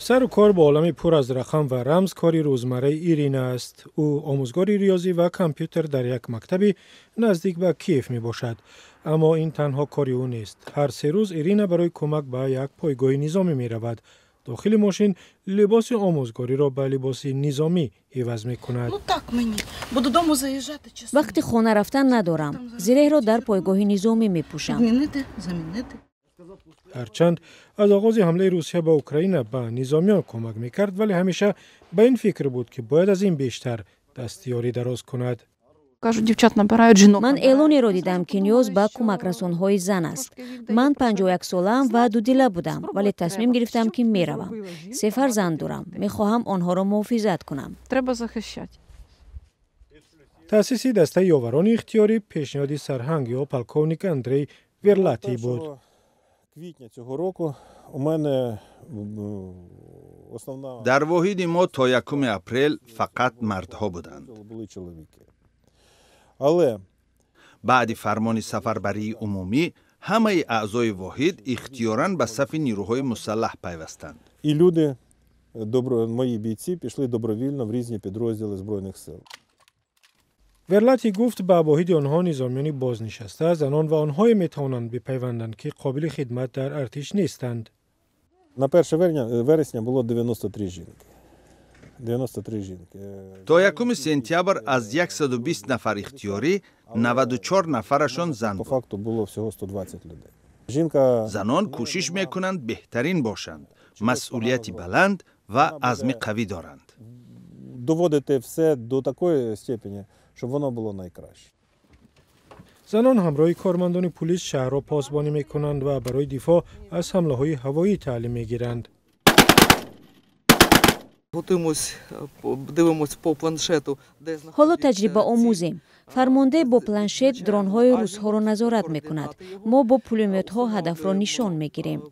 سر و کار با عالمی پر از رقم و رمز کاری روزمره ایرینا است. او آموزگار ریاضی و کامپیوتر در یک مکتبی نزدیک به کیف می باشد. اما این تنها کاری او نیست. هر 3 روز ایرینا برای کمک به یک پایگاه نظامی می رود. داخل ماشین لباس آموزگاری را به لباس نظامی عوض می کند. وقتی خانه رفتن ندارم، زره را در پایگاه نظامی می پوشم. هرچند از آغاز حمله روسیه به اوکراین به نظامیان کمک میکرد، ولی همیشه به این فکر بود که باید از این بیشتر دستیاری دراز کند. من اعلانی را دیدم که نیاز به کمک رسانهای زن است. من 51 سالم و دودیله بودم، ولی تصمیم گرفتم که میروم. 3 فرزند دارم. میخواهم آنها را محافظت کنم. تأسیس دسته یاوران اختیاری پیشنهاد سرهنگ یا پلکونیک اندری ورلاتی بود. در واحد ما تا 1 اپریل فقط مردها بودند. بعد فرمان سفربری عمومی همه اعضای واحد اختیاراً به صف نیروهای مسلح پیوستند. І люди, мої бійці, пішли добровільно в різні підрозділи Збройних сил. ورلاتی گفت به واحد آنها نظامیانی بازنشسته زنان و آنهای میتوانند بپیوندند که قابل خدمت در ارتش نیستند. На 1 вересня було 93 жінки. 93 жінки. تا 1 سپتامبر از 120 نفر اختیاری 94 نفرشان زن По بود. факту було всього 120 людей. Жінка زنان کوشش میکنند بهترین باشند، مسئولیتی بلند و عزم قوی دارند. доводити все до такої степені, щоб воно було найкраще. زنان همراه کارمندان پلیس شهر را پاسبانی میکنند و برای دفاع از حمله های هوایی تعلیم میگیرند. حالا تجربه آموزیم. فرمانده با پلنشت درون‌های روس‌ها را نظارت میکند. ما با پولومت‌ها هدف را نشان میگیریم.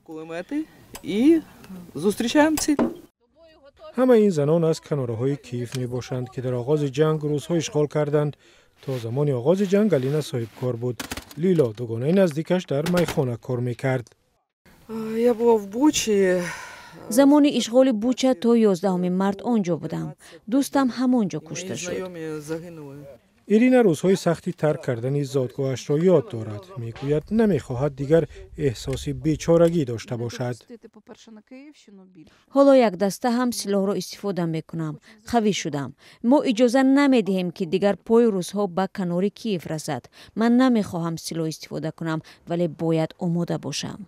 همه این زنان از کناره‌های کیف می باشند که در آغاز جنگ روس‌ها اشغال کردند. تا زمان آغاز جنگ الینا صاحب کار بود. لیلا دوگانه نزدیکش در میخانه کار میکرد. زمان اشغال بوچه تا 11 مارت آنجا بودم. دوستم همانجا کشته شد. ایرینا روزهای سختی ترک کردن زادگاهش را یاد دارد. میگوید نمیخواهد دیگر احساس بیچارگی داشته باشد. حالا یک دسته هم سلاح را استفاده میکنم. قوی شدم. ما اجازه نمیدهیم که دیگر پای روس‌ها به کنار کیف رسد. من نمیخواهم سلاح استفاده کنم، ولی باید آماده باشم.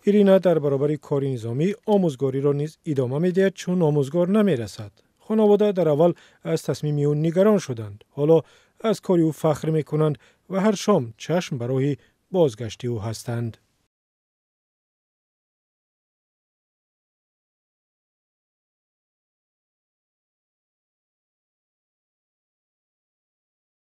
ایرینا در برابر کار نظامی آموزگاری را نیز ادامه میدهد چون آموزگار نمیرسد. خانواده در اول از تصمیم او نگران شدند. حالا از کاری او فخر میکنند و هر شام چشم برای بازگشت او هستند.